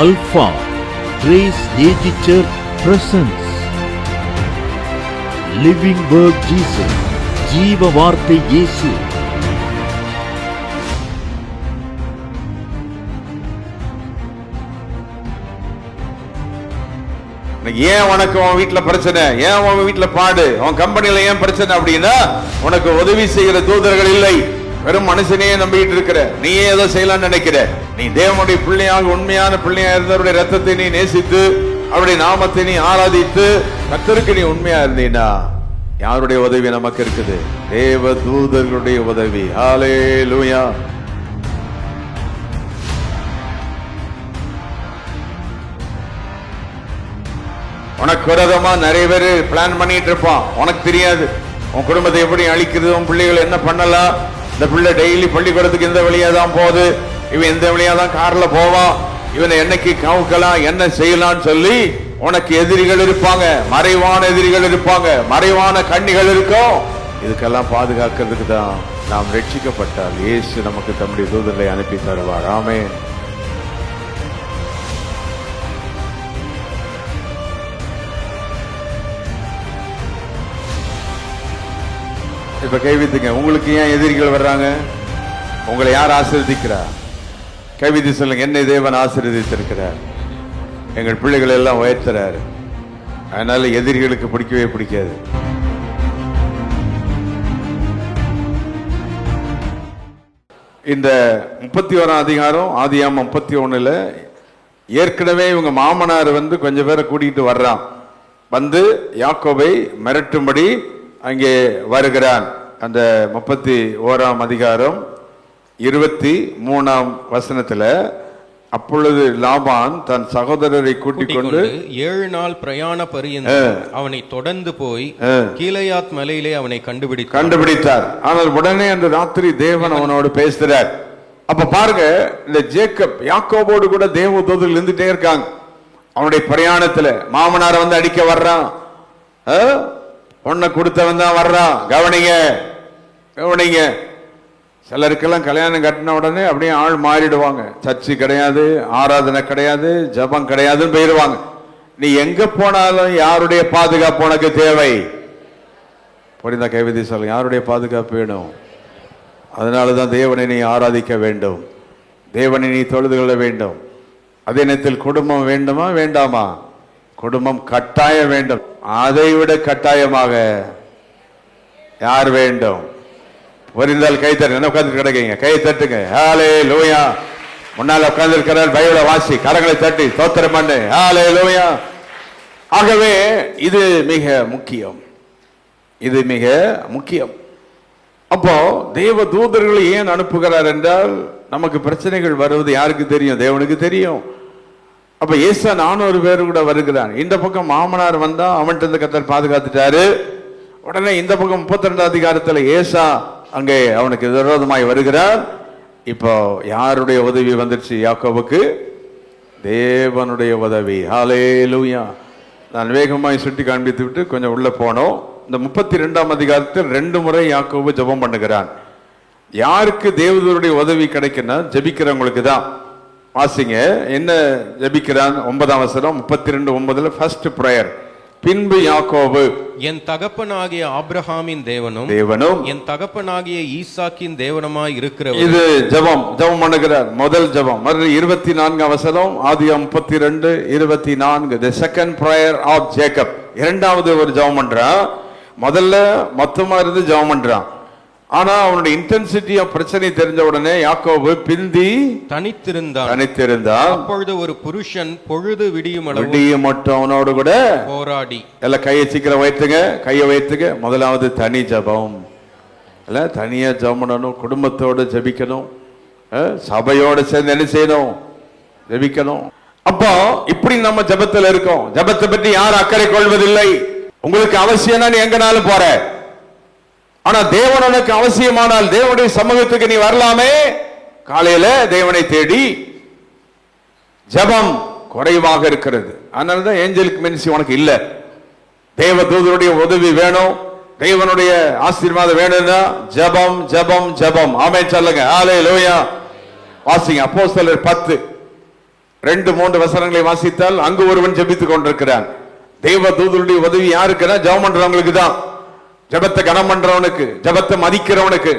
Alpha Grace AG Church presents Living Word Jesus, ஜீவ வார்த்தை இயேசு. ஏன் உனக்கு உன் வீட்டுல பிரச்சனை, ஏன் உன் வீட்டுல பாடு, உன் கம்பெனில ஏன் பிரச்சனை அப்படின்னா உனக்கு உதவி செய்கிற தூதர்கள் இல்லை. வெறும் மனுஷனையே நம்பிட்டு இருக்கிற, நீயே ஏதோ செய்யலாம்னு நினைக்கிற. நீ தேவனுடைய பிள்ளையாக, உண்மையான பிள்ளையா இருந்தவருடைய ரத்தத்தை நீ நேசித்து, அவருடைய நாமத்தை நீ ஆராதித்து, கர்த்தருக்கு நீ உண்மையா இருந்தீனா யாருடைய உதவி நமக்கு இருக்குது? தேவ தூதர்களுடைய உதவி. ஹல்லேலூயா. உனக்கு விரோதமா நிறைய பேர் பிளான் பண்ணிட்டு இருப்பான். உனக்கு தெரியாது உன் குடும்பத்தை எப்படி அழிக்கிறது, உன் பிள்ளைகள் என்ன பண்ணலாம். இந்த பிள்ளை டெய்லி பள்ளிக்கூடத்துக்கு இந்த வழியா தான் போகுது, இவன் இந்த வழியா தான் கார்ல போவான், இவனை என்னைக்கு கவுக்கலாம், என்ன செய்யலாம்னு சொல்லி உனக்கு எதிரிகள் இருப்பாங்க, மறைவான எதிரிகள் இருப்பாங்க, மறைவான கண்ணிகள் இருக்கும். இதுக்கெல்லாம் பாதுகாக்கிறதுக்கு தான் நாம் ரட்சிக்கப்பட்டால் இயேசு நமக்கு தம்முடைய தூதர்களை அனுப்பி தருவார். ஆமென். இப்ப கைவித்துங்க, உங்களுக்கு ஏன் எதிரிகள் வர்றாங்க? உங்களை யார் ஆசீர்வதிக்கிறார்? கைவிதி சொல்லுங்க, என்னை தேவன் ஆசீர்வதித்திருக்கிறார், எங்கள் பிள்ளைகள் எல்லாம் உயர்த்துறாரு, அதனால எதிரிகளுக்கு பிடிக்கவே பிடிக்காது. இந்த 31ஆம் அதிகாரம் ஆதியாகமம் 31ல ஏற்கனவே இவங்க மாமனார் கொஞ்சம் பேரை கூட்டிட்டு வர்றான். வந்து யாக்கோபை மிரட்டும்படி அங்கே வருகிறான். அந்த 31ஆம் அதிகாரம் 23ஆம் வசனத்துல, அப்பொழுது லாபான் தன் சகோதரரை கூட்டிக் கொண்டு 7 நாள் பிரயாண பரியந்தம் அவனை தொடர்ந்து போய் கீலேயாத் மலையிலே அவனை கண்டுபிடித்தார். ஆனால் உடனே அந்த ராத்திரி தேவன் அவனோடு பேசுகிறார். அப்ப பாருங்க, இந்த ஜேக்கப் யாக்கோபோடு கூட தேவ தூதர்கள் இருந்துட்டே இருக்காங்க. அவனுடைய பிரயாணத்துல மாமனார அடிக்க வர்றான், பொண்ணை கொடுத்தவன் தான் வர்றான். கவனிங்க கவனிங்க. சிலருக்கெல்லாம் கல்யாணம் கட்டின உடனே அப்படியே ஆள் மாறிடுவாங்க. சர்ச்சு கிடையாது, ஆராதனை கிடையாது, ஜபம் கிடையாதுன்னு போயிடுவாங்க. நீ எங்க போனாலும் யாருடைய பாதுகாப்பு உனக்கு தேவை? புரிந்தா? கைவிதி சொல்ல, யாருடைய பாதுகாப்பு வேணும்? அதனாலதான் தேவனை நீ ஆராதிக்க வேண்டும், தேவனை நீ தொழுது கொள்ள வேண்டும். அதே நேரத்தில் குடும்பம் வேண்டுமா வேண்டாமா? குடும்பம் கட்டாயம் வேண்டும். அதை விட கட்டாயமாக யார் வேண்டும்? புரிந்தால் கை தட்டு. என்ன உட்கார்ந்து கிடைக்கீங்க? கை தட்டுங்க. ஹல்லேலூயா. முன்னால உட்கார்ந்து இருக்கிறார், பைபிளை வாசி, கரங்களை தட்டி ஸ்தோத்திரம் பண்ணு. ஹல்லேலூயா. ஆகவே இது மிக முக்கியம், இது மிக முக்கியம். அப்போ தேவ தூதர்களை ஏன் அனுப்புகிறார் என்றால், நமக்கு பிரச்சனைகள் வருவது யாருக்கு தெரியும்? தேவனுக்கு தெரியும். அப்ப ஏசா 400 பேர் கூட வருகிறான். இந்த பக்கம் மாமனார் வந்தா அவன்கிட்ட கர்த்தர் பாதுகாத்துட்டாரு. உடனே இந்த பக்கம் 32ஆம் அதிகாரத்துல ஏசா அங்கே அவனுக்கு விரோதமாய் வருகிறார். இப்போ யாருடைய உதவி வந்துருச்சு யாக்கோபுக்கு? தேவனுடைய உதவி. ஹல்லேலூயா. நான் வேகமாய் சுட்டி காண்பித்து விட்டு கொஞ்சம் உள்ள போனோம். இந்த 32ஆம் அதிகாரத்தில் 2 முறை யாக்கோபு ஜெபம் பண்ணுகிறான். யாருக்கு தேவதூதருடைய உதவி கிடைக்குன்னா ஜெபிக்கிறவங்களுக்கு தான். வாசிங்க, என்ன ஜெபிக்கிறான்? 9ஆம் வசனம் 32:9. First prayer. பின்பு யாக்கோபு, என் தகப்பனாகிய ஆபிரகாமின் தேவனும் என் தகப்பனாகிய ஈசாக்கின் தேவனுமாய் இருக்கிறவர். இது ஜெபம் பண்ணுகிறார். முதல் ஜெபம். 24ஆம் வசனம் ஆதியாகமம் 32:24. the second prayer of Jacob. இரண்டாவது ஒரு ஜெபம் பண்றான். முதல்ல மொத்தமா இருந்து ஜெபம் பண்றான். ஆனா அவனுடைய இன்டென்சிட்டி ஆஃப் பிரச்சனை தெரிஞ்ச உடனே யாக்கோபு பிந்தி தனித்திருந்தான். அப்பொழுது ஒரு புருஷன் பொழுது விடியும் மட்டும் அவனோடு கூட போராடி. எல்லாம் கையை சீக்கிரம் கையை வைத்துங்க. முதலாவது தனி ஜபம். இல்ல, தனியா ஜபம் பண்ணணும், குடும்பத்தோடு ஜபிக்கணும், சபையோடு சேர்ந்து என்ன செய்யணும்? ஜபிக்கணும். அப்போ இப்படி நம்ம ஜபத்துல இருக்கோம். ஜபத்தை பற்றி யார் அக்கறை கொள்வதில்லை. உங்களுக்கு அவசியம்னா நீ எங்கனாலும் போற. ஆனா தேவன் உனக்கு அவசியமானால் தேவனுடைய சமூகத்துக்கு நீ வரலாமே. காலையில தேவனை தேடி ஜபம் குறைவாக இருக்கிறது. அதனாலதான் ஏஞ்சலிக் மினிஸ்ட்ரி உனக்கு இல்ல. தேவ தூதருடைய உதவி வேணும், தேவனுடைய ஆசீர்வாதம் வேணும்னா ஜபம் ஜபம் ஜபம். ஆமென் சொல்லுங்க. ஹல்லேலூயா. வாசிங்க அப்போஸ்தலர் 10 2-3 வசனங்களை வாசித்தால் அங்கு ஒருவன் ஜெபித்துக் கொண்டிருக்கிறான். தேவ தூதருடைய உதவி யாருக்குன்னா ஜெபம் பண்றவங்களுக்கு தான். ஜெபத்தை கனம் பண்றவனுக்கு, ஜெபத்தை மதிக்கிறவனுக்கு.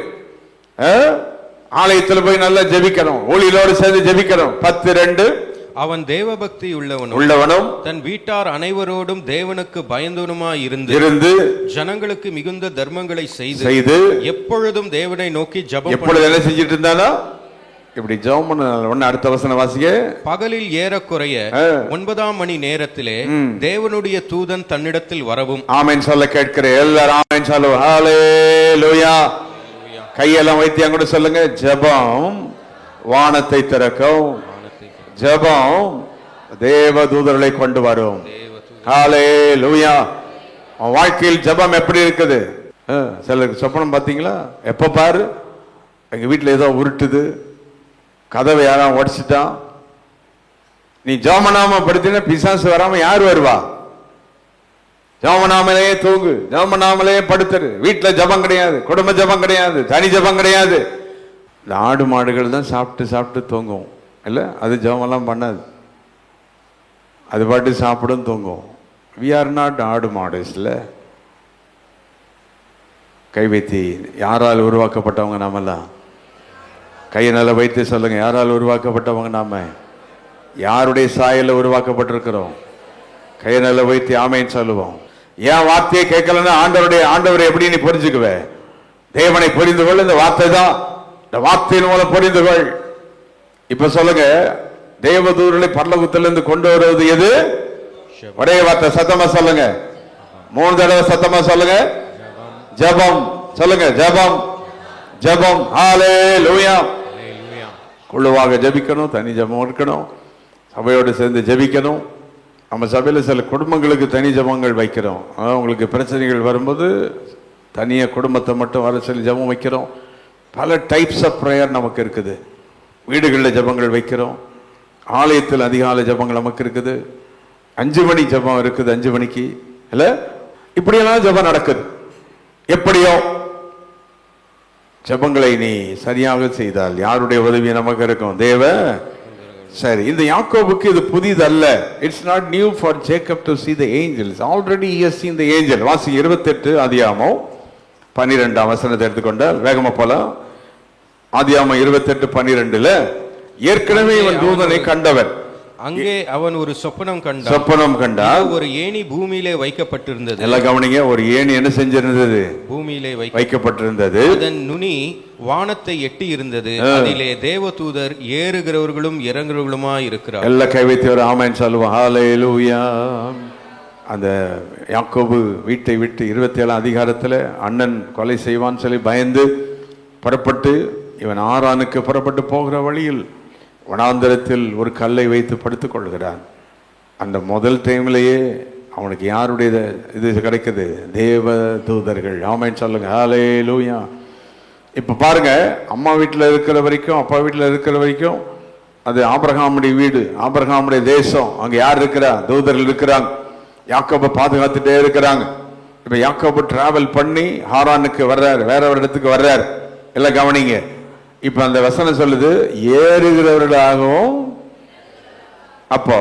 ஆலயத்தில் போய் நல்லா ஜெபிக்கணும், ஊழியரோடு சேர்ந்து ஜெபிக்கணும். 10:2 அவன் தேவபக்தி உள்ளவனும் தன் வீட்டார் அனைவரோடும் தேவனுக்கு பயந்தவனுமாய் இருந்து ஜனங்களுக்கு மிகுந்த தர்மங்களை செய்து எப்பொழுதும் தேவனை நோக்கி ஜெபம் எப்பொழுது என்ன செஞ்சிட்டு இருந்தானா? இப்படி ஜெபம் பண்ண. அடுத்த வசனம் வாசிங்க. பகலில் ஏறக்குறைய 9ஆம் மணி நேரத்திலே தேவனுடைய தூதன் தன்னிடத்தில் வரவும். ஆமென் சொல்ல கேட்கிறேன். எல்லாரும் ஆமென் சொல்லுவோம். ஹல்லேலூயா. கையெல்லாம் வைத்து அங்க சொல்லுங்க. ஜெபம் வானத்தை திறக்கும். ஜெபம் தேவ தூதர்களை கொண்டு வரும். ஹல்லேலூயா. வாழ்க்கையில் ஜெபம் எப்படி இருக்குது? சிலருக்கு சொப்பனம் பாத்தீங்களா? எப்ப பாரு எங்க வீட்டுல ஏதோ உருட்டுது, கதவை யாரும் உடைச்சிட்டான். நீ ஜெபமனாம படுத்தினா பிசாசு வராம யார் வருவா? ஜெபமனாமலே தூங்கு, ஜெபமனாமலே படுத்துரு. வீட்டுல ஜெபம் கிடையாது, குடும்ப ஜெபம் கிடையாது, தனி ஜெபம் கிடையாது. இந்த ஆடு மாடுகள் தான் சாப்பிட்டு சாப்பிட்டு தூங்கும் இல்ல? அது ஜெபமெல்லாம் பண்ணாது, அது பாட்டு சாப்பிடும் தூங்கும். வி ஆர் நாட் ஆடு மாடுஸ்ல. கை வைத்தி யாரால் உருவாக்கப்பட்டவங்க நாமெல்லாம்? கையை நல்லா வைத்து சொல்லுங்க. யாரால் உருவாக்கப்பட்டவங்க நாம? யாருடைய சாயல உருவாக்கப்பட்டிருக்கிறோம்? கையை நல்லா வைத்து ஆமைன்னு சொல்லுவோம். ஏன் வார்த்தையை கேட்கலன்னா ஆண்டவரை எப்படி நீ புரிஞ்சுக்குவே? தேவனை புரிந்து கொள். இந்த வார்த்தை தான், இந்த வார்த்தையின் மூலம் புரிந்து கொள். இப்ப சொல்லுங்க, தேவதூதர்களை பரலோகத்திலிருந்து கொண்டு வருவது எது? ஒரே வார்த்தை சத்தமா சொல்லுங்க. 3 தடவை சத்தமா சொல்லுங்க. ஜெபம் சொல்லுங்க. ஜெபம் ஜெபம். ஹல்லேலூயா. குழுவாக ஜெபிக்கணும், தனி ஜெபம் இருக்கணும், சபையோடு சேர்ந்து ஜெபிக்கணும். நம்ம சபையில் சில குடும்பங்களுக்கு தனி ஜெபங்கள் வைக்கிறோம். உங்களுக்கு பிரச்சனைகள் வரும்போது தனிய குடும்பத்தை மட்டும் வர சொல்லி ஜெபம் வைக்கிறோம். பல டைப்ஸ் ஆஃப் ப்ரேயர் நமக்கு இருக்குது. வீடுகளில் ஜெபங்கள் வைக்கிறோம், ஆலயத்தில் அதிகாலை ஜெபங்கள் நமக்கு இருக்குது, 5 மணி ஜெபம் இருக்குது, 5 மணிக்கு இல்ல, இப்படியெல்லாம் ஜெபம் நடக்குது. எப்படியோ ஜெபங்களை நீ சரியாக செய்தால் யாருடைய உதவி நமக்கு இருக்கும்? தேவ. சரி, இந்த யாக்கோபுக்கு இது புதிதல்ல. It's not new for Jacob to see the angels. Already he has seen the angel. வாசி 28 ஆதியாகமம் 12ஆம் வசனத்தை எடுத்துக்கொண்டால் வேகமா போலாம். ஆதியாகமம் 28:12 ஏற்கனவே இவன் தூதனை கண்டவன். அங்கே அவன் ஒரு சொப்பனம் கண்டான். ஒரு ஏணி பூமியிலே வைக்கப்பட்டிருந்தது. எல்லாம் கவனிங்க. ஒரு ஏணி என்ன செஞ்சிருந்தது? பூமியிலே வைக்கப்பட்டிருந்தது. அதன் நுனி வானத்தை எட்டி இருந்தது. அதிலே தேவதூதர் ஏறுகிறவர்களும் இறங்குறவர்களுமா இருக்கிறார். எல்லா கை வைத்து ஒரு ஆமென் சொல்லுவோம். ஹல்லேலூயா. அந்த யாக்கோபு வீட்டை விட்டு 27ஆம் அதிகாரத்துல அண்ணன் கொலை செய்வான்னு சொல்லி பயந்து புறப்பட்டு இவன் ஆரானுக்கு புறப்பட்டு போகிற வழியில் வனாந்தரத்தில் ஒரு கல்லை வைத்து படுத்துக் கொள்கிறான். அந்த முதல் டைம்லேயே அவனுக்கு யாருடைய இது கிடைக்குது? தேவ தூதர்கள். ஆமென் சொல்லுங்க. ஹல்லேலூயா. இப்ப பாருங்க, அம்மா வீட்டில் இருக்கிற வரைக்கும், அப்பா வீட்டில் இருக்கிற வரைக்கும் அது ஆபிரகாமுடைய வீடு, ஆபிரகாமுடைய தேசம். அங்க யார் இருக்கிறா? தூதர்கள் இருக்கிறாங்க. யாக்கோபை பாதுகாத்துட்டே இருக்கிறாங்க. இப்ப யாக்கோபு டிராவல் பண்ணி ஹாரானுக்கு வர்றாரு, வேற ஒரு இடத்துக்கு வர்றாரு. எல்லாம் கவனிங்க. இப்ப அந்த வசனம் சொல்லுது ஏறுகிறவர்களாகவும். அப்போ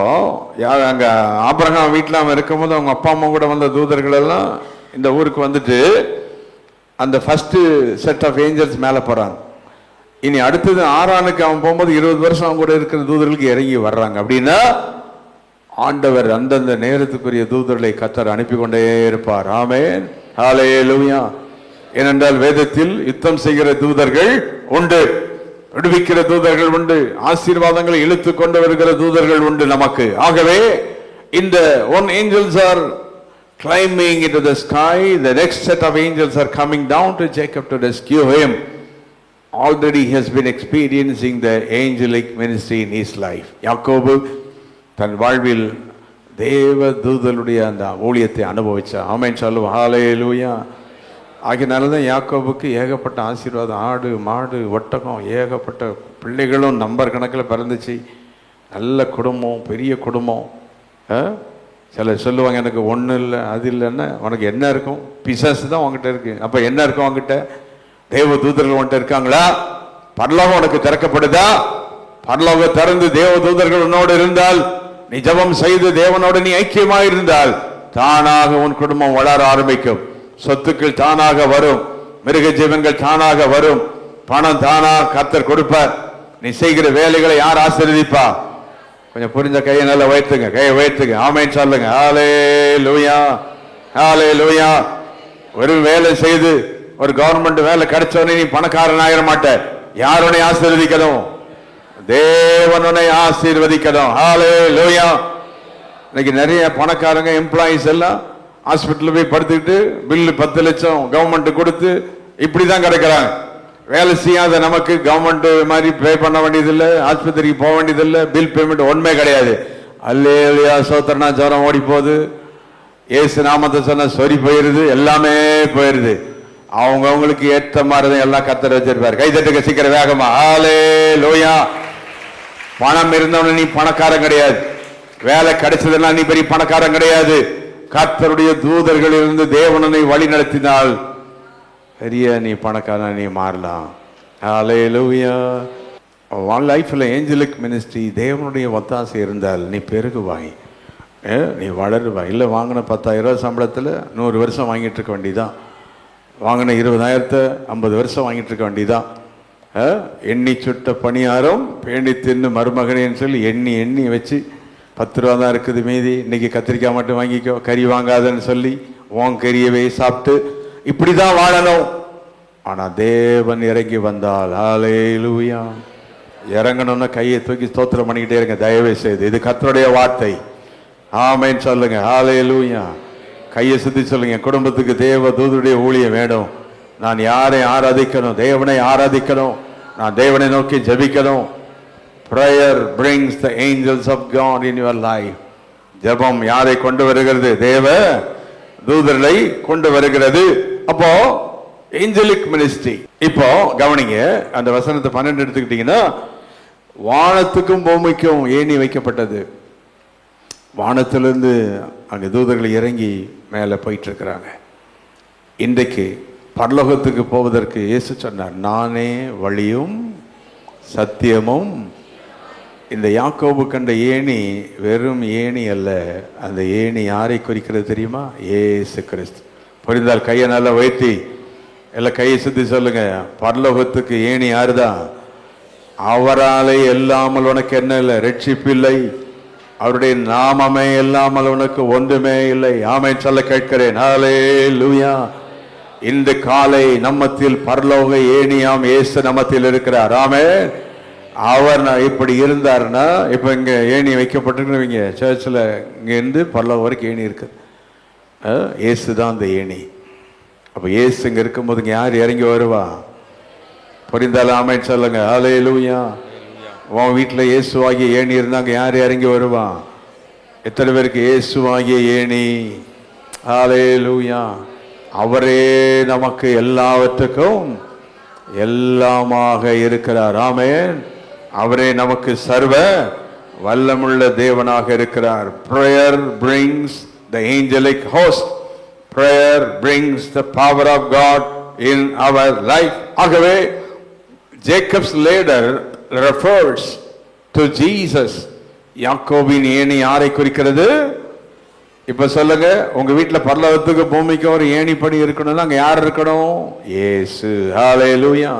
யார் அங்க ஆபிரகாம் வீட்டில் அவன் இருக்கும்போது அவங்க அப்பா அம்மா கூட வந்த தூதர்கள் எல்லாம் இந்த ஊருக்கு வந்துட்டு அந்த ஃபர்ஸ்ட் செட் ஆஃப் ஏஞ்சல்ஸ் மேல போறாங்க. இனி அடுத்தது ஆரானுக்கு அவன் போகும்போது 20 வருஷம் அவங்க கூட இருக்கிற தூதர்களுக்கு இறங்கி வர்றாங்க. அப்படின்னா ஆண்டவர் அந்தந்த நேரத்துக்குரிய தூதர்களை கர்த்தர் அனுப்பி கொண்டே இருப்பார். ஆமென். ஹல்லேலூயா. ஏனென்றால் வேதத்தில் யுத்தம் செய்கிற தூதர்கள் உண்டு, விடுவிக்கிற தூதர்கள் உண்டு, ஆசீர்வாதங்களை இழுத்து கொண்டு வருகிற தூதர்கள் உண்டு நமக்கு. ஆகவே இந்த one angels are climbing into the sky, the next set of angels are coming down to Jacob to rescue him. Already he has been experiencing the angelic ministry in his life. யாக்கோபு தன் வாழ்வில் தேவ தூதருடைய அந்த ஊழியத்தை அனுபவிச்சார். ஆமென் சொல்லுவோம். ஹல்லேலூயா. ஆகினால்தான் யாக்கோபுக்கு ஏகப்பட்ட ஆசீர்வாதம், ஆடு மாடு ஒட்டகம் ஏகப்பட்ட பிள்ளைகளும் நம்பர் கணக்கில் பிறந்துச்சு. நல்ல குடும்பம், பெரிய குடும்பம். சிலர் சொல்லுவாங்க எனக்கு ஒன்றும் இல்லை அது இல்லைன்னா, உனக்கு என்ன இருக்கும்? பிசாசு தான் உங்ககிட்ட இருக்கு. அப்போ என்ன இருக்கும் உங்ககிட்ட? தேவ தூதர்கள் உன்கிட்ட இருக்காங்களா? பரலோகம் உனக்கு திறக்கப்படுதா? பரலோக திறந்து தேவ தூதர்கள் உன்னோடு இருந்தால், நீ ஜெபம் செய்து தேவனோடு நீ ஐக்கியமாக இருந்தால், தானாக உன் குடும்பம் வளர ஆரம்பிக்கும். சொத்துக்கள் தானாக வரும், மிருக ஜீவன்கள் தானாக வரும், பணம் தானா கர்த்தர் கொடுப்பார். நீ செய்கிற வேலைகளை யார் ஆசீர்வதிப்பா? கொஞ்சம் புரிஞ்ச கையை நல்லா உயர்த்துங்க, கையை உயர்த்துங்க, ஆமென் சொல்லுங்க. ஹல்லேலூயா, ஹல்லேலூயா. ஒரு வேலை செய்து ஒரு கவர்மெண்ட் வேலை கிடைச்சவனே நீ பணக்காரன் ஆயிர மாட்ட. யார் உன்னை ஆசீர்வதிக்கணும்? தேவன் உன்னை ஆசீர்வதிக்கணும். ஹல்லேலூயா. இன்னைக்கு நிறைய பணக்காரங்க எம்ப்ளாயிஸ் எல்லாம் ஹாஸ்பிட்டல் போய் படுத்துக்கிட்டு பில்லு 10 லட்சம் கவர்மெண்ட் கொடுத்து இப்படிதான் கிடைக்கிறாங்க. வேலை செய்யாத நமக்கு கவர்மெண்ட் மாதிரி பே பண்ண வேண்டியதில்லை, ஆஸ்பத்திரிக்கு போக வேண்டியதில்லை, பில் பேமெண்ட் ஒண்ணுமே கிடையாது. அல்லேலூயா, சோத்திரனா ஜோரம் ஓடி போகுது, ஏசு நாமத்தை சொன்ன சொறி போயிருது, எல்லாமே போயிருது. அவங்களுக்கு ஏற்ற மாதிரி எல்லாம் கர்த்தர் வச்சிருப்பாரு. கை தட்டுக்க சீக்கிரம் வேகமா. ஹல்லேலூயா. பணம் இருந்தவன நீ பணக்காரன் கிடையாது, வேலை கிடைச்சதுன்னா நீ பெரிய பணக்காரன் கிடையாது. கர்த்தருடைய தூதர்கள் இருந்து தேவனை வழி நடத்தினால் பெரிய நீ பணக்காரன் நீ மாறலாம். ஹல்லேலூயா. உன் லைஃப்ல ஏஞ்சலிக் மினிஸ்ட்ரி தேவனுடைய ஒத்தாசை இருந்தால் நீ பெருகுவாய், நீ வளருவாய். இல்லை வாங்கின 10,000 சம்பளத்தில் 100 வருஷம் வாங்கிட்டு இருக்க வேண்டியதான், வாங்கின 20,000 50 வருஷம் வாங்கிட்டு இருக்க வேண்டியதான். எண்ணி சுட்ட பணியாரம் பேணி தின்னு மருமகனேன்னு சொல்லி எண்ணி எண்ணி வச்சு 10 ரூபா தான் இருக்குது மீதி, இன்னைக்கு கத்திரிக்காய் மட்டும் வாங்கிக்கோ, கறி வாங்காதன்னு சொல்லி உன் கறியவே சாப்பிட்டு இப்படிதான் வாழணும். ஆனா தேவன் இறங்கி வந்தால், ஹல்லேலூயா, இறங்கணும்னா கையை தூக்கி ஸ்தோத்திரம் பண்ணிக்கிட்டே இருங்க தயவு செய்து. இது கர்த்தருடைய வார்த்தை, ஆமென் சொல்லுங்க. ஹல்லேலூயா. கையை சுத்தி சொல்லுங்க, குடும்பத்துக்கு தேவ தூதருடைய ஊழியம் வேணும். நான் யாரை ஆராதிக்கணும்? தேவனை ஆராதிக்கணும். நான் தேவனை நோக்கி ஜெபிக்கணும். Prayer brings the angels of God in your life. ஜெபம் யாரை கொண்டு வருகிறது? தேவ தூதர்களை கொண்டு வருகிறது. அப்போ ஏஞ்சலிக் மினிஸ்ட்ரி. இப்போ கவனிங்க, அந்த வசனத்தை 12 எடுத்துக்கிட்டீங்கன்னா, வானத்துக்கும் பூமிக்கும் ஏணி வைக்கப்பட்டது. வானத்திலிருந்து அங்க தூதர்கள் இறங்கி மேலே போயிட்டு இருக்கிறாங்க. இன்றைக்கு பரலோகத்துக்கு போவதற்கு இயேசு சொன்னார், நானே வழியும் சத்தியமும். இந்த யாக்கோபு கண்ட ஏணி வெறும் ஏணி அல்ல, அந்த ஏணி யாரை குறிக்கிறது தெரியுமா? இயேசு கிறிஸ்து. புரிந்தால் கையை நல்லா வைத்தி எல்லாம் கையை சுத்தி சொல்லுங்க, பரலோகத்துக்கு ஏணி யாருதான்? அவராலே இல்லாமல் உனக்கு என்ன இல்லை? ரட்சிப்பு இல்லை. அவருடைய நாமமே இல்லாமல் உனக்கு ஒன்றுமே இல்லை. ஆமென் சொல்ல கேட்கிறேன். ஹல்லேலூயா. இந்த காலை நம்மத்தில் பரலோக ஏணியாம் இயேசு நம்மத்தில் இருக்கிறார். ஆமென். அவர் இப்படி இருந்தாருன்னா, இப்ப இங்க ஏணி வைக்கப்பட்டிருக்கிறவங்க சர்ச்சில் இங்க இருந்து பரலோகம் வரைக்கும் ஏணி இருக்கு. இயேசு தான் அந்த ஏணி. அப்ப இயேசு இங்க இருக்கும்போது இங்க யார் இறங்கி வருவா? புரிந்தாலும் ஆமென் சொல்லுங்க. ஹல்லேலூயா. உன் வீட்டில் இயேசுவாகிய ஏணி இருந்தாங்க, யார் இறங்கி வருவான்? எத்தனை பேருக்கு இயேசுவாகிய ஏணி? ஹல்லேலூயா. அவரே நமக்கு எல்லாவற்றுக்கும் எல்லாமாக இருக்கிறார். ஆமென். அவரே நமக்கு சர்வ வல்லமுள்ள தேவனாக இருக்கிறார். Prayer brings the angelic host. Prayer brings the power of God in our life. ஆகவே Jacob's ladder refers to Jesus. யாக்கோபின் ஏணி யாரை குறிக்கிறது? இப்ப சொல்லுங்க, உங்க வீட்டுல பரலோகத்துக்கு பூமிக்கு ஒரு ஏணி படி இருக்கணும்னா அங்க யார் இருக்கணும்? இயேசு. ஹல்லேலூயா.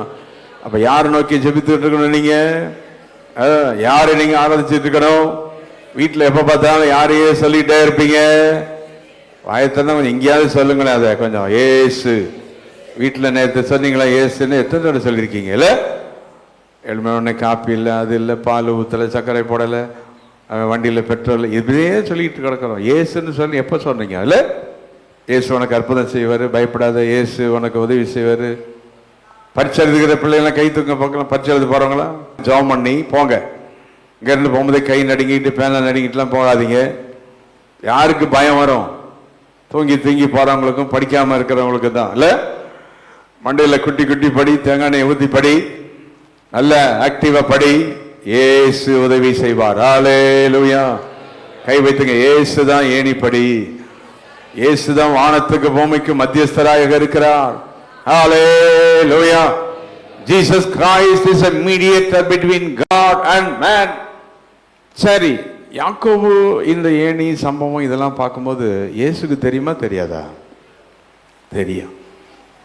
அப்ப யாரை நோக்கி ஜெபித்துட்டு இருக்கணும்? நீங்க யாரை நீங்க ஆராதிச்சுட்டு இருக்கணும்? வீட்டுல எப்ப பார்த்தாலும் யாரையே சொல்லிட்டே இருப்பீங்க? வாயத்தன எங்கேயாவது சொல்லுங்களேன் அதை கொஞ்சம். இயேசு. வீட்டுல நேற்று சொன்னீங்களா இயேசுன்னு? எத்தனை தடவை சொல்லியிருக்கீங்க? இல்ல எழும காப்பி இல்லை, அது இல்லை, பால் ஊற்றலை, சர்க்கரை போடலை, வண்டியில் பெட்ரோல், இப்படியே சொல்லிட்டு கிடக்கிறோம். இயேசுன்னு சொல்லி எப்போ சொன்னீங்க? இல்லை இயேசு உனக்கு அற்புதம் செய்வார், பயப்படாத, இயேசு உனக்கு உதவி செய்வார். பரிச்சை எழுதுகிற பிள்ளைங்களாம் கை தூங்க பார்க்கலாம். பரிச்சை எழுத போகிறவங்களாம் ஜாம் பண்ணி போங்க. இங்கேருந்து போகும்போதே கை நடுங்கிட்டு பேனை நடுங்கிட்டுலாம் போகாதீங்க. யாருக்கு பயம் வரும்? தூங்கி தூங்கி போகிறவங்களுக்கும் படிக்காமல் இருக்கிறவங்களுக்கு தான். இல்லை மண்டையில் குட்டி குட்டி படி, தேங்காய் எண்ணெய் ஊற்றி படி, நல்ல ஆக்டிவா படி, இயேசு உதவி செய்வார். ஹல்லேலூயா. கை வைத்துங்க. இயேசு தான் ஏணிப்படி. இயேசு தான் வானத்துக்கு பூமிக்கு மத்தியஸ்தராக இருக்கிறார். ஹல்லேலூயா. Jesus Christ is a mediator between God and man. சரி, யாக்கோபு இந்த ஏணி சம்பவம் இதெல்லாம் பார்க்கும்போது இயேசுக்கு தெரியுமா தெரியாதா? தெரியும்.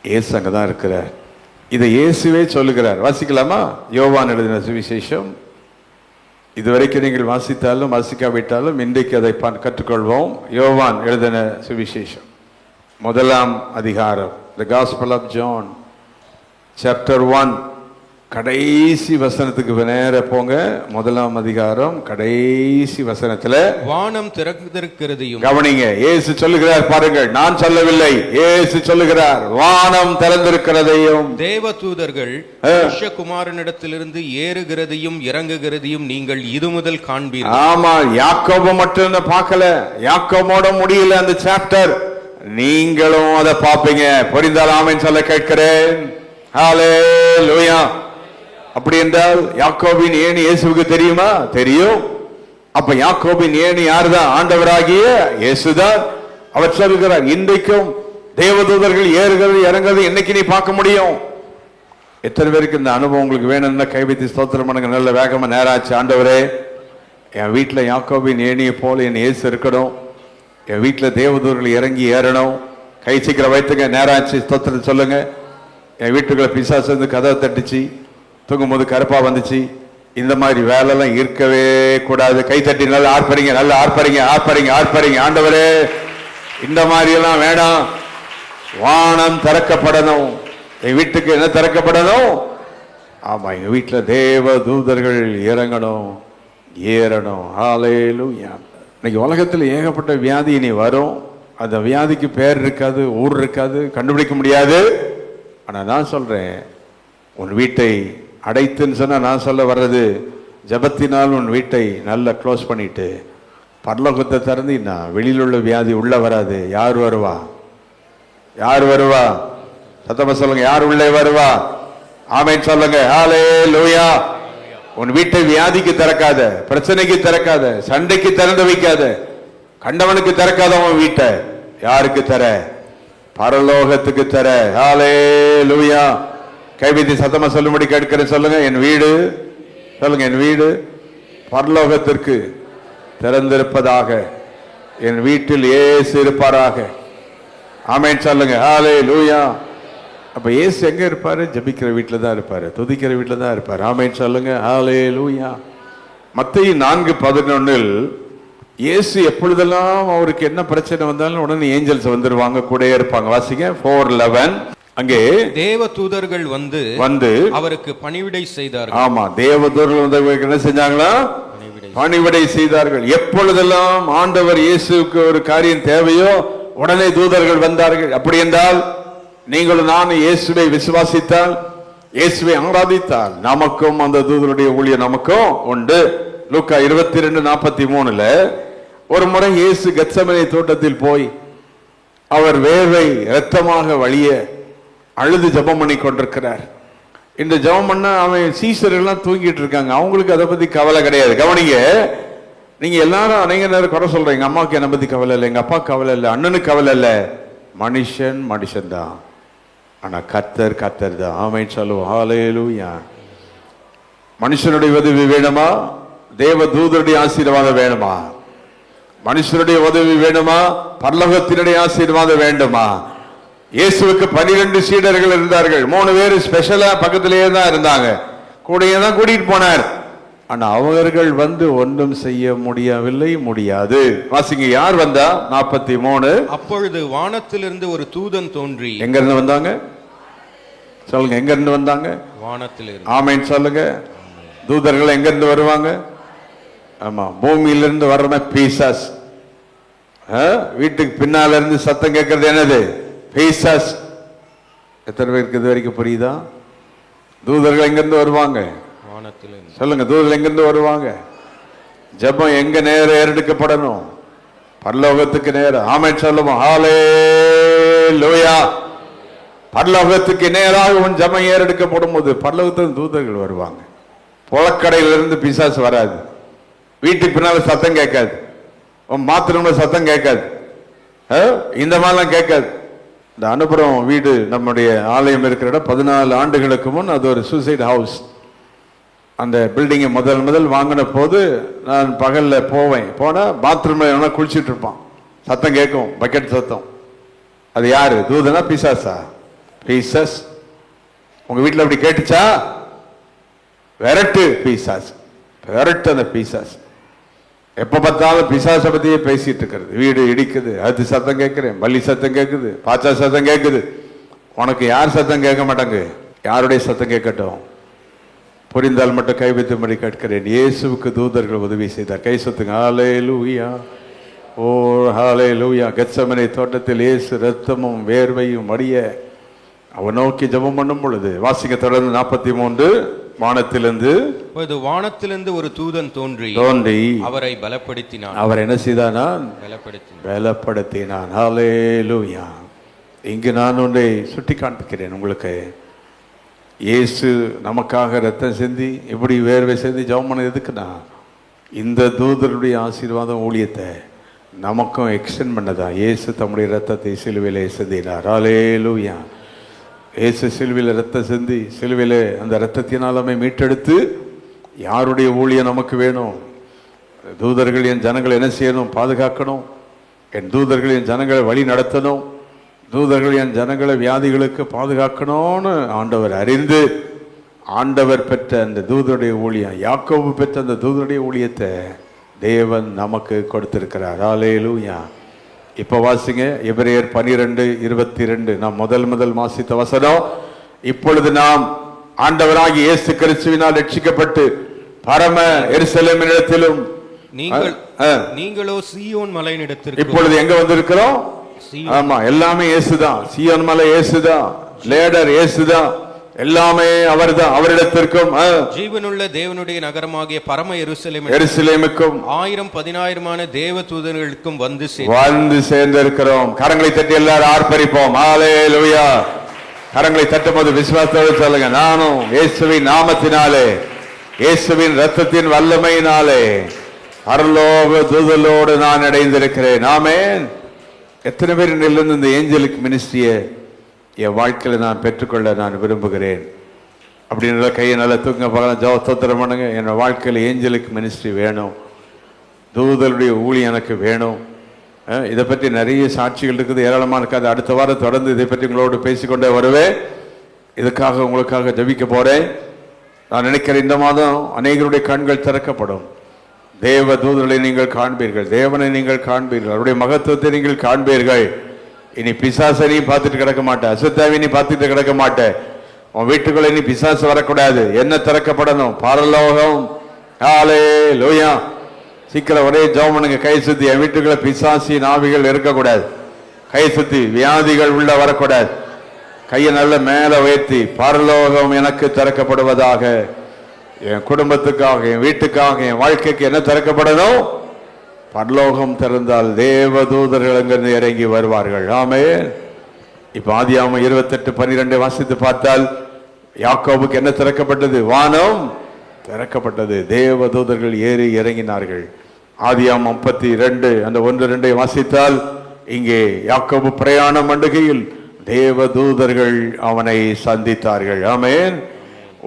இயேசு அங்கதான் இருக்கிறார். இதை இயேசுவே சொல்லுகிறார். வாசிக்கலாமா? யோவான் எழுதின சுவிசேஷம். இதுவரைக்கும் நீங்கள் வாசித்தாலும் வாசிக்காவிட்டாலும் இன்றைக்கு அதை கற்றுக்கொள்வோம். யோவான் எழுதின சுவிசேஷம் 1 அதிகாரம், The Gospel of John, chapter 1, கடைசி வசனத்துக்கு நேர போங்க. 1 அதிகாரம் கடைசி வசனத்துல வானம் திறந்திருக்கிறதையும் கவனிங்க. இயேசு சொல்லுகிறார், பாருங்கள், நான் சொல்லவில்லை, இயேசு சொல்லுகிறார், வானம் திறந்திருக்கிறதையும் தேவதூதர்கள் மனுஷகுமாரனிடத்திலிருந்து ஏறுகிறதையும் இறங்குகிறதையும் நீங்கள் இது முதல் காண்பீர்கள். ஆமா, யாக்கோபு மட்டும் பார்க்கல, யாக்கோபோட முடியல அந்த சாப்டர், நீங்களும் அதை பார்ப்பீங்க. புரிந்தால் ஆமென் சொல்ல கேட்கிறேன். ஹல்லேலூயா. அப்படி என்றால் யாக்கோபின் ஏணி இயேசுவுக்கு தெரியுமா? தெரியும். அப்ப யாக்கோபின் ஏணி யார்தான்? ஆண்டவராகிய இயேசுதான். அவர் சொல்கிறார், இன்றைக்கும் தேவதூதர்கள் ஏறுகிறது இறங்குறது இன்னைக்கு நீ பார்க்க முடியும். எத்தனை பேருக்கு இந்த அனுபவம் உங்களுக்கு வேணும்னா கைவித்தி ஸ்தோத்திரம் பண்ணுங்க. நல்ல வேகமா நேராச்சு. ஆண்டவரே, என் வீட்டில் யாக்கோபின் ஏணியை போல என் இயேசு இருக்கணும். என் வீட்டில் தேவதூதர்கள் இறங்கி ஏறணும். கை சீக்கிரம் வைத்துங்க. நேராச்சு. ஸ்தோத்திரம் சொல்லுங்க. என் வீட்டுக்குள்ள பிசாசு வந்து கதவை தட்டுச்சு, தூங்கும்போது கருப்பா வந்துச்சு, இந்த மாதிரி வேலைலாம் இருக்கவே கூடாது. கை தட்டி நல்லா ஆர்ப்பரிங்க, நல்லா ஆர்ப்பரிங்க, ஆர்ப்பரிங்க, ஆர்ப்பரிங்க. ஆண்டவரே, இந்த மாதிரி எல்லாம் வேணாம். வானம் திறக்கப்படணும். என் வீட்டுக்கு என்ன திறக்கப்படணும்? ஆமா, எங்க வீட்டுல தேவ தூதர்கள் இறங்கணும், ஏறணும். ஹல்லேலூயா. இன்னைக்கு உலகத்தில் ஏகப்பட்ட வியாதி இனி வரும். அந்த வியாதிக்கு பேர் இருக்காது, ஊர் இருக்காது, கண்டுபிடிக்க முடியாது. ஆனா நான் சொல்றேன், உன் வீட்டை அடைத்துன்னு சொன்னா நான் சொல்ல வர்றது, ஜபத்தினால் உன் வீட்டை நல்லா க்ளோஸ் பண்ணிட்டு பரலோகத்தை திறந்தீன்னா வெளியில் உள்ள வியாதி உள்ள வராது. யார் வருவா? யார் வருவா? சத்தமா சொல்லுங்க. யார் உள்ளே வருவா? ஆமென் சொல்லுங்க. ஹல்லேலூயா. உன் வீட்டை வியாதிக்கு திறக்காத, பிரச்சனைக்கு திறக்காத, சண்டைக்கு திறந்து வைக்காத, கண்டவனுக்கு திறக்காத. உன் வீட்டை யாருக்கு தர? பரலோகத்துக்கு தர. ஹல்லேலூயா. கைவிதி சத்தமா சொல்லும்படி கேட்கிறேன். சொல்லுங்க. என் வீடு, சொல்லுங்க, என் வீடு பரலோகத்திற்கு திறந்திருப்பதாக. என் வீட்டில் இயேசு இருப்பாராக. ஆமென் சொல்லுங்க. ஹல்லேலூயா. அப்ப இயேசு எங்க இருப்பாரு? ஜெபிக்கிற வீட்டில தான் இருப்பாரு, துதிக்கிற வீட்டில தான் இருப்பாரு. ஆமென் சொல்லுங்க. ஹல்லேலூயா. மத்தேயு 4:11 இயேசு எப்பொழுதெல்லாம் அவருக்கு என்ன பிரச்சனை வந்தாலும் உடனே ஏஞ்சல்ஸ் வந்துருவாங்க, கூடயே இருப்பாங்க. வாசிங்க 4:11. அங்கே தேவ தூதர்கள் வந்து அவருக்கு பணிவிடை செய்தார்கள். ஆமா, தேவதூதர்கள் வந்து என்ன செஞ்சாங்களா? பணிவிடை செய்தார்கள். எப்பொழுதெல்லாம் ஆண்டவர் இயேசுக்கு ஒரு காரியம் தேவையோ உடனே தூதர்கள் வந்தார்கள். அப்படி என்றால் நீங்களும் நானும் இயேசுவை விசுவாசித்தால், இயேசுவை ஆராதித்தால் நமக்கும் அந்த தூதருடைய ஊழியம் நமக்கும் உண்டு. லூக்கா 22:43 ஒரு முறை இயேசு கெத்செமனே தோட்டத்தில் போய் அவர் வேர்வை இரத்தமாக வழிய அழுது ஜெபம் பண்ணி கொண்டிருக்கிறார். இந்த ஜெபம் பண்ண அவன் சீசர்கள்லாம் தூங்கிட்டு இருக்காங்க. அவங்களுக்கு அதை பத்தி கவலை கிடையாது. கவனிங்க, நீங்க எல்லாரும் அநேக நேரம் குறை சொல்றீங்க, எங்க அம்மாவுக்கு என்னை பத்தி கவலை இல்லை, எங்க அப்பா கவலை இல்லை, அண்ணனுக்கு கவலை இல்லை. மனுஷன் மனுஷன் தான், ஆனா கர்த்தர் கர்த்தர் தான். ஆமென் சொல்லுவோம். ஹல்லேலூயா. மனுஷனுடைய உதவி வேணுமா? தேவ தூதருடைய ஆசீர்வாதம் வேணுமா? மனுஷனுடைய உதவி வேணுமா? பரலோகத்தினுடைய ஆசீர்வாதம் வேண்டுமா? இயேசுவுக்கு 12 சீடர்கள் இருந்தார்கள். 3 பேர் ஸ்பெஷலா பக்கத்திலேயே தான் இருந்தாங்க, கூடயே தான் கூட்டிட்டு போனார். ஆனா அவர்கள் வந்து ஒன்றும் செய்ய முடியவில்லை, முடியாது. வாசிங்க. யார் வந்தா? 43. அப்பொழுது வானத்திலிருந்து ஒரு தூதன் தோன்றி. எங்க இருந்து வந்தாங்க? சொல்லுங்க. எங்க இருந்து வந்தாங்க? வானத்திலிருந்து. ஆமென் சொல்லுங்க. தூதர்கள் எங்க இருந்து வருவாங்க? ஆமா, பூமியிலிருந்து வர்ற பீசஸ். வீட்டுக்கு பின்னால இருந்து சத்தம் கேட்கறது என்னது? பீசஸ். எத்தனை பேருக்கு இது வரைக்கும் புரியுதா? தூதர்கள் எங்க இருந்து வருவாங்க? வானத்திலிருந்து. சொல்லுங்க. தூதர்கள் எங்க இருந்து வருவாங்க? ஜெபம் எங்க நேரம் ஏறெடுக்கப்படணும்? பரலோகத்துக்கு நேரம். ஆமென் சொல்லுவோம். ஹல்லேலூயா. பரலோகத்துக்கு நேராக உன் ஜெபம் ஏறெடுக்கப்படும் போது பரலோகத்துக்கு தூதர்கள் வருவாங்க. புலக்கடையிலிருந்து பிசாசு வராது. வீட்டுக்கு பின்னால சத்தம் கேட்காது, பாத்ரூம்ல சத்தம் கேட்காது, இந்த மாதிரிலாம் கேட்காது. இந்த அனுப்புறம் வீடு நம்முடைய ஆலயம் இருக்கிற இடம் 14 ஆண்டுகளுக்கு முன் அது ஒரு சூசைட் ஹவுஸ். அந்த பில்டிங்கை முதல் வாங்கின போது நான் பகல்ல போனா பாத்ரூம்ல எவனா குளிச்சுட்டு இருப்பான், சத்தம் கேட்கும், பக்கெட் சத்தம். அது யாரு? தூதனா பிசாசா? பிசாஸ். உங்க வீட்டில் அப்படி கேட்டுச்சா? விரட்டு பிசாஸ், விரட்டு அந்த பிசாஸ். எப்ப பார்த்தாலும் பிசாசை பத்தியே பேசிட்டு இருக்கிறது. வீடு இடிக்குது, அது சத்தம் கேட்கிறேன், பள்ளி சத்தம் கேட்குது, பாச்சா சத்தம் கேட்குது. உனக்கு யார் சத்தம் கேட்க மாட்டாங்க? யாருடைய சத்தம் கேட்கட்டும்? புரிந்தால் மட்டும் கைவித்தும்படி கேட்கிறேன். இயேசுவுக்கு தூதர்கள் உதவி செய்தார். கை சொத்துங்க. ஹல்லேலூயா, ஓ ஹல்லேலூயா. கெத்செமனே தோட்டத்தில் இயேசு ரத்தமும் வேர்வையும் வடிய அவன் நோக்கி ஜெபம் பண்ணும் பொழுது, வாசிக்க தொடர்ந்து 43, வானத்திலிருந்து ஒரு தூதன் தோன்றி அவரை பலப்படுத்தினான். அவர் என்ன செய்தானா? பலப்படுத்தினான். ஹல்லேலூயா. இங்கு நான் ஒன்றை சுட்டி காண்பிக்கிறேன் உங்களுக்கு. இயேசு நமக்காக ரத்தம் சிந்தி இப்படி வேர்வை சிந்தி ஜெபம் பண்ண எதுக்குன்னா, இந்த தூதருடைய ஆசீர்வாதம் ஊழியத்தை நமக்கும் எக்ஸ்டெண்ட் பண்ணதா. இயேசு தம்முடைய ரத்தத்தை சிலுவையிலே சிந்தினார். ஹல்லேலூயா. இயேசு சிலுவையில் ரத்தம் சிந்தி சிலுவையில் அந்த ரத்தத்தினாலுமே மீட்டெடுத்து, யாருடைய ஊழியம் நமக்கு வேணும்? தூதர்கள் என் ஜனங்களை என்ன செய்யணும்? பாதுகாக்கணும். என் தூதர்கள் என் ஜனங்களை வழி நடத்தணும். தூதர்கள் என் ஜனங்களை வியாதிகளுக்கு பாதுகாக்கணும்னு ஆண்டவர் அறிந்து, ஆண்டவர் பெற்ற அந்த தூதருடைய ஊழியம், யாக்கோபு பெற்ற அந்த தூதருடைய ஊழியத்தை தேவன் நமக்கு கொடுத்திருக்கிறார். ஹல்லேலூயா. இப்ப வாசிங்க எபிரேயர் 12:22. நாம் முதல் வாசித்த வசனம். இப்பொழுது நாம் ஆண்டவராகிய இயேசு கிறிஸ்துவினால் ரட்சிக்கப்பட்டு பரம எருசலேமினிடத்திலும் நீங்களோ சீயோன் மலையினிடத்திற்கு இப்பொழுது எங்க வந்திருக்கிறோம்? ஆமா, எல்லாமே இயேசுதான். சீயோன் மலை இயேசுதான், லேடர் இயேசுதான், எல்லாமே அவர்தான். அவரிடத்திற்கும் ஜீவனுள்ள தேவனுடைய நகரமாகிய பரம எருசலேமுக்கும் 1000-10,000 தேவ தூதர்களுக்கும் வந்து சேர்ந்திருக்கிறோம். கரங்களை தட்டி எல்லாரும் ஆர்ப்பரிப்போம். ஹல்லேலூயா. கரங்களை தட்டும்போது விசுவாசத்தோடு சொல்லுங்க, நானும் இயேசுவின் நாமத்தினாலே, இயேசுவின் ரத்தத்தின் வல்லமையினாலே பரலோக தூதலோடு நான் இணைந்திருக்கிறேன். ஆமென். எத்தனை பேர் இருந்து இந்த ஏஞ்சலிக் மினிஸ்ட்ரியை என் வாழ்க்கையில் நான் பெற்றுக்கொள்ள நான் விரும்புகிறேன் அப்படின்ற கையை நல்லா தூங்க பார்க்கலாம். ஜெபஸ்தோத்திரம் பண்ணுங்க. என் வாழ்க்கையில் ஏஞ்சலிக் மினிஸ்ட்ரி வேணும், தூதலுடைய ஊழியம் எனக்கு வேணும். இதை பற்றி நிறைய சாட்சிகள் இருக்குது, ஏராளமாக இருக்காது. அடுத்த வாரம் தொடர்ந்து இதை பற்றி உங்களோடு பேசிக்கொண்டே வருவேன். இதுக்காக உங்களுக்காக ஜெபிக்க போறேன். நான் நினைக்கிறேன் இந்த மாதம் அநேகருடைய கண்கள் திறக்கப்படும். தேவ தூதர்களை நீங்கள் காண்பீர்கள், தேவனை நீங்கள் காண்பீர்கள், அவருடைய மகத்துவத்தை நீங்கள் காண்பீர்கள். இனி பிசாசை நீ பார்த்துட்டு கிடக்க மாட்டேன், அசுத்தாவை நீ பார்த்துட்டு கிடக்க மாட்டேன். உன் வீட்டுக்குள்ள இனி பிசாசு வரக்கூடாது. என்ன திறக்கப்படணும்? பரலோகம். ஹல்லேலூயா. சீக்கிரம் ஒரே ஜெபம் பண்ணுங்க. கை சுத்தி என் வீட்டுக்குள்ள பிசாசி நாவிகள் இருக்கக்கூடாது. கை சுத்தி வியாதிகள் உள்ள வரக்கூடாது. கையை நல்ல மேல உயர்த்தி, பரலோகம் எனக்கு திறக்கப்படுவதாக. என் குடும்பத்துக்காக, என் வீட்டுக்காக, என் வாழ்க்கைக்கு என்ன திறக்கப்படணும்? பரலோகம் திறந்தால் தேவ தூதர்கள் அங்கிருந்து இறங்கி வருவார்கள். ஆமென். இப்ப ஆதியாகமம் 28:12 வாசித்து பார்த்தால் யாக்கோபுக்கு என்ன திறக்கப்பட்டது? வானம் திறக்கப்பட்டது. தேவ தூதர்கள் ஏறி இறங்கினார்கள். ஆதியாகமம் 32 அந்த 1-2 வாசித்தால் இங்கே யாக்கோபு பிரயாணம் பண்ணுகையில் தேவ தூதர்கள் அவனை சந்தித்தார்கள். ஆமென்.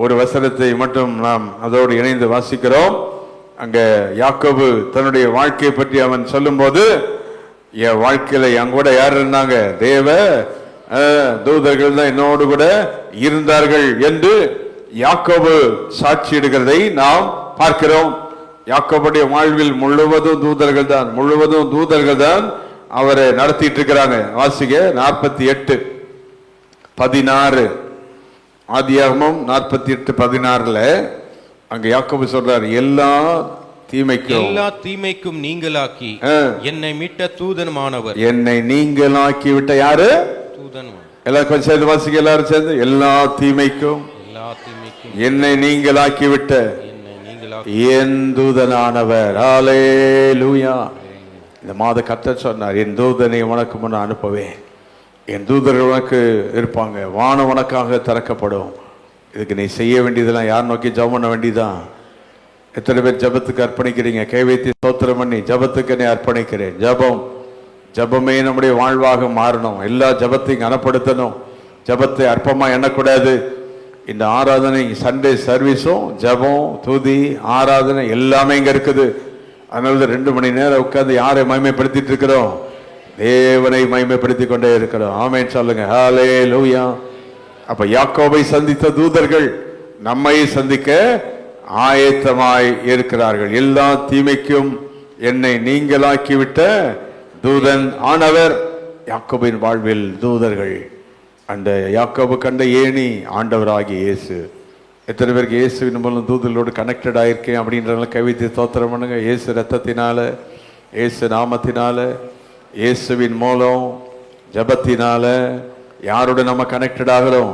ஒரு வசனத்தை மட்டும் நாம் அதோடு இணைந்து வாசிக்கிறோம். அங்க யாக்கோபு தன்னுடைய வாழ்க்கையை பற்றி அவன் சொல்லும் போது, என் வாழ்க்கையில என் கூட யார் இருந்தாங்க? தேவ தூதர்கள் தான் என்னோடு கூட இருந்தார்கள் என்று யாக்கோபு சாட்சியிடுகிறதை நாம் பார்க்கிறோம். யாக்கோபுடைய வாழ்வில் முழுவதும் தூதர்கள் தான் அவரை நடத்திட்டு இருக்கிறாங்க. வாசிக்க 48:16 ஆதியாகமம் 48:16 அங்க யாக்கோபு சொல்றார், எல்லா தீமைக்கும் நீங்களாக்கி என்னை மீட்ட தூதனுமானவர். என்னை நீங்களாக்கி விட்ட யாரு? தூதன். எல்லாரும் கொஞ்சம் சேர்ந்து வாசிக்க. எல்லாரும் சேர்ந்து, எல்லா தீமைக்கும் என்னை நீங்களாக்கி விட்ட என் தூதனானவர். ஹல்லேலூயா. இந்த மாத கர்த்தர் சொன்னார், என் தூதனை உனக்கு முன்ன அனுப்புவேன், என் தூதர்கள் உனக்கு இருப்பாங்க, வானம் உனக்காக திறக்கப்படும். இதுக்கு நீ செய்ய வேண்டியதெல்லாம் யார் நோக்கி ஜெபம் பண்ண வேண்டியதான். எத்தனை பேர் ஜெபத்துக்கு அர்ப்பணிக்கிறீங்க? கை வைத்து ஸ்தோத்திரம் பண்ணி ஜெபத்துக்கு நீ அர்ப்பணிக்கிறேன். ஜபமே நம்முடைய வாழ்வாக மாறணும். எல்லா ஜபத்தையும் கனப்படுத்தணும். ஜபத்தை அற்பமா எண்ணக்கூடாது. இந்த ஆராதனை சண்டே சர்வீஸும் ஜபம் துதி ஆராதனை எல்லாமே இங்க இருக்குது. அதனால 2 மணி நேரம் உட்கார்ந்து யாரை மகிமைப்படுத்திட்டு இருக்கிறோம்? தேவனை மகிமைப்படுத்தி கொண்டே இருக்கிறோம். ஆமென் சொல்லுங்க. ஹல்லேலூயா. அப்ப யாக்கோபை சந்தித்த தூதர்கள் நம்மை சந்திக்க ஆயத்தமாய் இருக்கிறார்கள். எல்லா தீமைக்கும் என்னை நீங்களாக்கிவிட்ட தூதன் ஆனவர். யாக்கோபின் வாழ்வில் தூதர்கள். அந்த யாக்கோபு கண்ட ஏணி ஆண்டவராகிய இயேசு. எத்தனை பேருக்கு இயேசுவின் மூலம் தூதர்களோடு கனெக்டட் ஆயிருக்கேன் அப்படின்றவங்க கவிதை ஸ்தோத்திரம் பண்ணுங்க. இயேசு ரத்தத்தினால, இயேசு நாமத்தினால, இயேசுவின் மூலம் ஜபத்தினால யாரோட நம்ம கனெக்டட் ஆகிறோம்?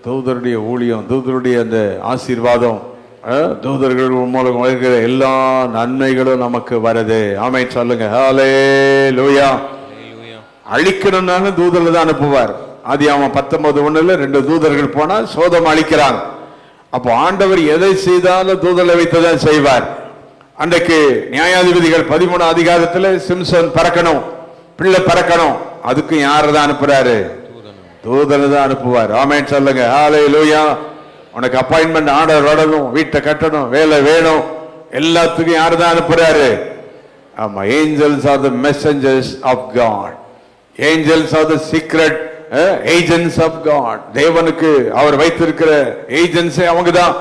தூதருடைய ஊழியம், தூதருடைய அந்த ஆசீர்வாதம், தூதர்கள் மூலம் வருகிற எல்லா நன்மைகளும் நமக்கு வருது. ஆமென் சொல்லுங்க. ஹல்லேலூயா. அழிக்கணும்னாலும் தூதர்கள் தான் அனுப்புவார். ஆதியாகமம் 19:1 2 தூதர்கள் போனா சோதம் அழிக்கிறாங்க. அப்போ ஆண்டவர் எதை செய்தாலும் தூதரை வைத்துதான் செய்வார். அன்றைக்கு நியாயாதிபதிகள் 13 அதிகாரத்துல சிம்சன் பறக்கணும், பிள்ளை பறக்கணும், அதுக்கு யார் தான் அனுப்புறாரு? தூதனை தான் அனுப்புவார். ஆமென் சொல்லுங்க. ஹல்லேலூயா. உனக்கு அப்பாயின்மெண்ட் ஆர்டர் வரணும், வீட்டை கட்டணும், வேலை வேணும், எல்லாத்துக்கும் யார் தான் அனுப்புறாரு? ஆமா, angels are the messengers of God. Angels are the secret agents of God. தேவனுக்கு அவர் வைத்திருக்கிற ஏஜென்ட்ஸே அவங்க தான்.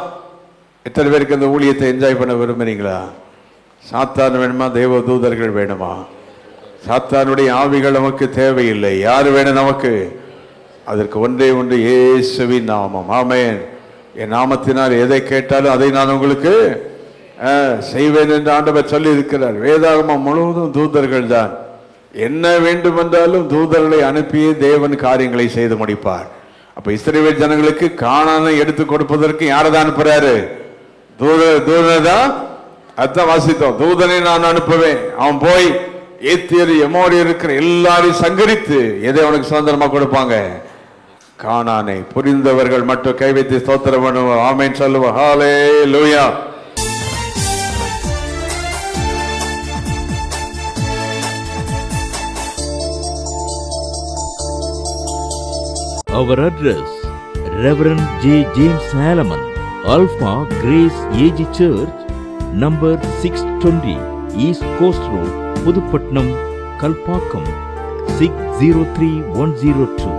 எத்தனை பேருக்கு அந்த ஊழியத்தை என்ஜாய் பண்ண விரும்புறீங்களா? சாத்தான் வேணுமா? தேவ தூதர்கள் வேணுமா? சாத்தானுடைய ஆவிகள் நமக்கு தேவையில்லை. யாரு வேணும் நமக்கு? அதற்கு ஒன்றே ஒன்று, இயேசுவின் நாமம். ஆமென். என் நாமத்தினால் எதை கேட்டாலும் அதை நான் உங்களுக்கு செய்வேன் என்று ஆண்டவர் சொல்லி இருக்கிறார். வேதாகமம் முழுவதும் தூதர்கள் தான். என்ன வேண்டுமென்றாலும் தூதர்களை அனுப்பியே தேவன் காரியங்களை செய்து முடிப்பார். அப்ப இஸ்ரவேல் ஜனங்களுக்கு கானானை எடுத்து கொடுப்பதற்கு யாரதான் அனுப்புறாரு? தூதர் தான். அதான் வாசித்தோம். தூதனை நான் அனுப்புவேன், அவன் போய் ஏத்தியர் எமோரியர் இருக்கிற எல்லாரையும் சங்கரித்து எதை அவனுக்கு சுதந்திரமா கொடுப்பாங்க? கானானை. புரிந்தவர்கள் மட்டும் கை வைத்து ஸ்தோத்திரம் பண்ணுவோம். ஆமென் சொல்லுவோம். ஹல்லேலூயா. Our address, Reverend J. James Salomon, Alpha Grace AG Church, number 620, East Coast Road, Pudupatnam, Kalpakkam, 603102.